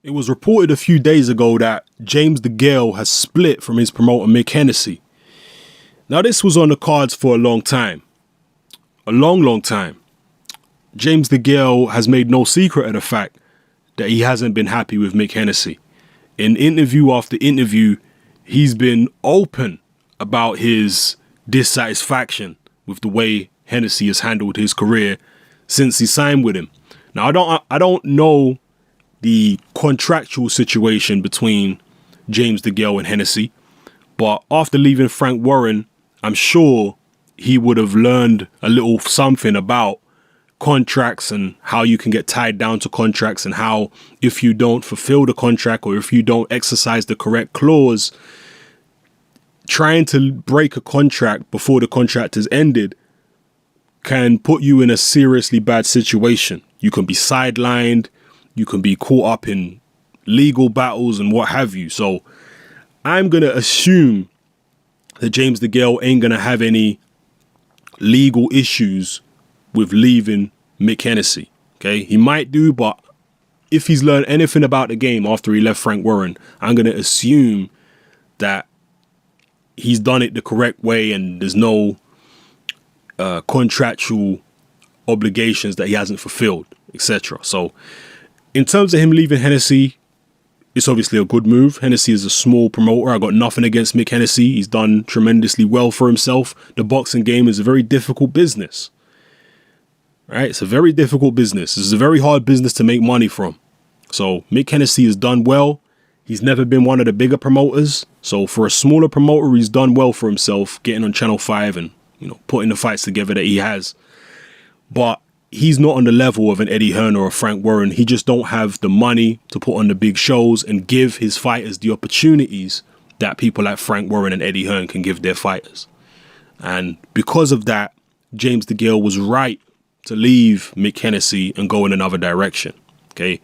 It was reported a few days ago that James DeGale has split from his promoter Mick Hennessy. Now this was on the cards for a long time. A long time. James DeGale has made no secret of the fact that he hasn't been happy with Mick Hennessy. In interview after interview, he's been open about his dissatisfaction with the way Hennessy has handled his career since he signed with him. Now I don't know the contractual situation between James DeGale and Hennessy, but after leaving Frank Warren, I'm sure he would have learned a little something about contracts and how you can get tied down to contracts, and how if you don't fulfill the contract or if you don't exercise the correct clause, trying to break a contract before the contract is ended can put you in a seriously bad situation. You can be sidelined, you can be caught up in legal battles and what have you. So I'm going to assume that James DeGale ain't going to have any legal issues with leaving Mick Hennessy. Okay, he might do, but if he's learned anything about the game after he left Frank Warren, I'm going to assume that he's done it the correct way and there's no contractual obligations that he hasn't fulfilled, etc. So in terms of him leaving Hennessy, it's obviously a good move. Hennessy is a small promoter. I got nothing against Mick Hennessy. He's done tremendously well for himself. The boxing game is a very difficult business. Right? It's a very difficult business. It's a very hard business to make money from. So Mick Hennessy has done well. He's never been one of the bigger promoters. So for a smaller promoter, he's done well for himself, getting on Channel 5 and, putting the fights together that he has. But he's not on the level of an Eddie Hearn or a Frank Warren. He just don't have the money to put on the big shows and give his fighters the opportunities that people like Frank Warren and Eddie Hearn can give their fighters. And because of that, James DeGale was right to leave Mick Hennessy and go in another direction. Okay.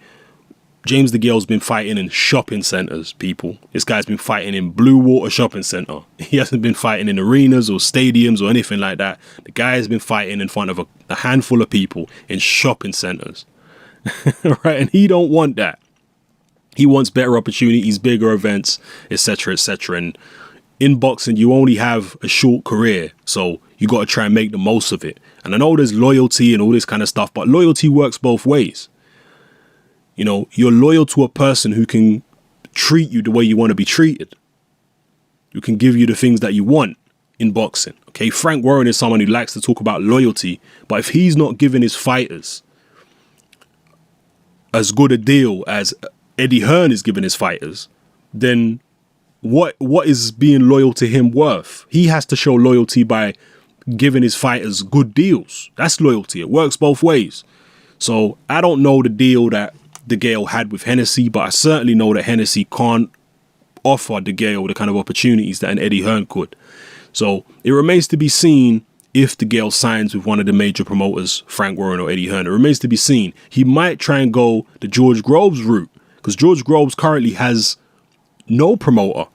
James DeGale's been fighting in shopping centers, people. This guy's been fighting in Blue Water Shopping Center. He hasn't been fighting in arenas or stadiums or anything like that. The guy has been fighting in front of a handful of people in shopping centers. Right? And he don't want that. He wants better opportunities, bigger events, etc., etc. And in boxing, you only have a short career, so you got to try and make the most of it. And I know there's loyalty and all this kind of stuff, but loyalty works both ways. You're loyal to a person who can treat you the way you want to be treated, who can give you the things that you want in boxing. Okay, Frank Warren is someone who likes to talk about loyalty, but if he's not giving his fighters as good a deal as Eddie Hearn is giving his fighters, then what is being loyal to him worth? He has to show loyalty by giving his fighters good deals. That's loyalty. It works both ways. So I don't know the deal that DeGale had with Hennessy, but I certainly know that Hennessy can't offer DeGale the kind of opportunities that an Eddie Hearn could. So it remains to be seen if DeGale signs with one of the major promoters, Frank Warren or Eddie Hearn. It remains to be seen. He might try and go the George Groves route, because George Groves currently has no promoter,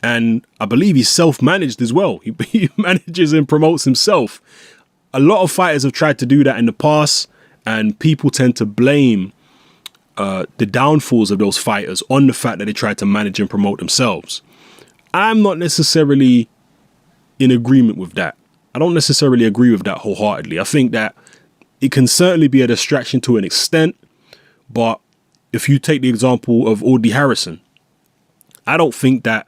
and I believe he's self-managed as well. He manages and promotes himself. A lot of fighters have tried to do that in the past, and people tend to blame the downfalls of those fighters on the fact that they tried to manage and promote themselves. I'm not necessarily in agreement with that. I don't necessarily agree with that wholeheartedly. I think that it can certainly be a distraction to an extent, but if you take the example of Audley Harrison, I don't think that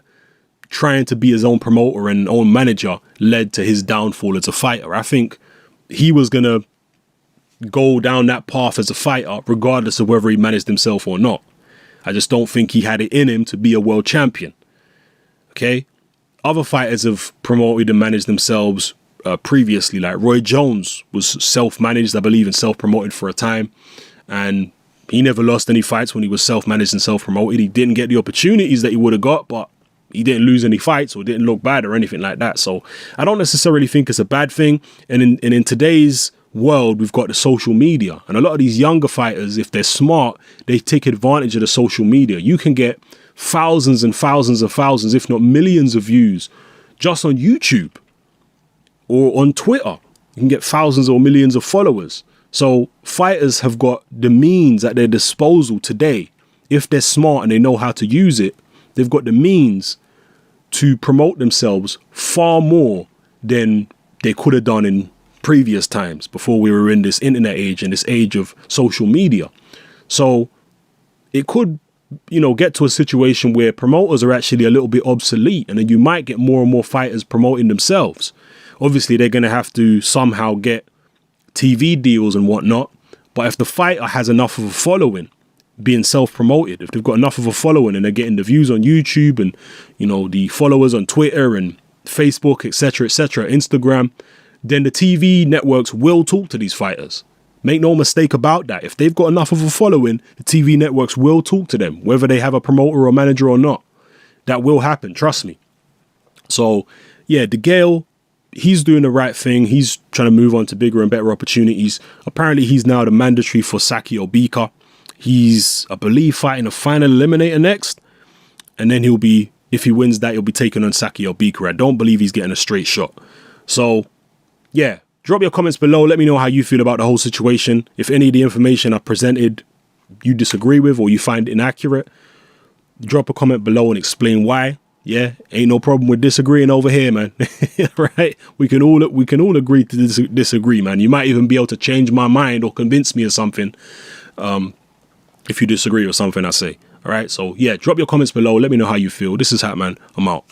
trying to be his own promoter and own manager led to his downfall as a fighter. I think he was going to go down that path as a fighter regardless of whether he managed himself or not. I just don't think he had it in him to be a world champion. Okay? Other fighters have promoted and managed themselves previously, like Roy Jones was self-managed, I believe, and self-promoted for a time, and he never lost any fights when he was self-managed and self-promoted. He didn't get the opportunities that he would have got, but he didn't lose any fights or didn't look bad or anything like that. So I don't necessarily think it's a bad thing. And in today's world, we've got the social media, and a lot of these younger fighters, if they're smart, they take advantage of the social media. You can get thousands and thousands and thousands, if not millions of views just on YouTube or on Twitter. You can get thousands or millions of followers. So fighters have got the means at their disposal today if they're smart and they know how to use it, they've got the means to promote themselves far more than they could have done in previous times before we were in this internet age and this age of social media. So it could, get to a situation where promoters are actually a little bit obsolete, and then you might get more and more fighters promoting themselves. Obviously, they're going to have to somehow get TV deals and whatnot. But if the fighter has enough of a following, being self-promoted, if they've got enough of a following and they're getting the views on YouTube and, the followers on Twitter and Facebook, etc., Instagram, then the TV networks will talk to these fighters. Make no mistake about that. If they've got enough of a following, the TV networks will talk to them, whether they have a promoter or manager or not. That will happen, trust me. So, yeah, DeGale, he's doing the right thing. He's trying to move on to bigger and better opportunities. Apparently, he's now the mandatory for Saki Obika. He's, I believe, fighting a final eliminator next. And then he'll be, if he wins that, he'll be taking on Saki Obika. I don't believe he's getting a straight shot. So, yeah, drop your comments below. Let me know how you feel about the whole situation. If any of the information I presented you disagree with or you find inaccurate, drop a comment below and explain why. Yeah, ain't no problem with disagreeing over here, man. Right? We can all agree to disagree, man. You might even be able to change my mind or convince me of something if you disagree with something I say. All right, so yeah, drop your comments below. Let me know how you feel. This is Hat Man. I'm out.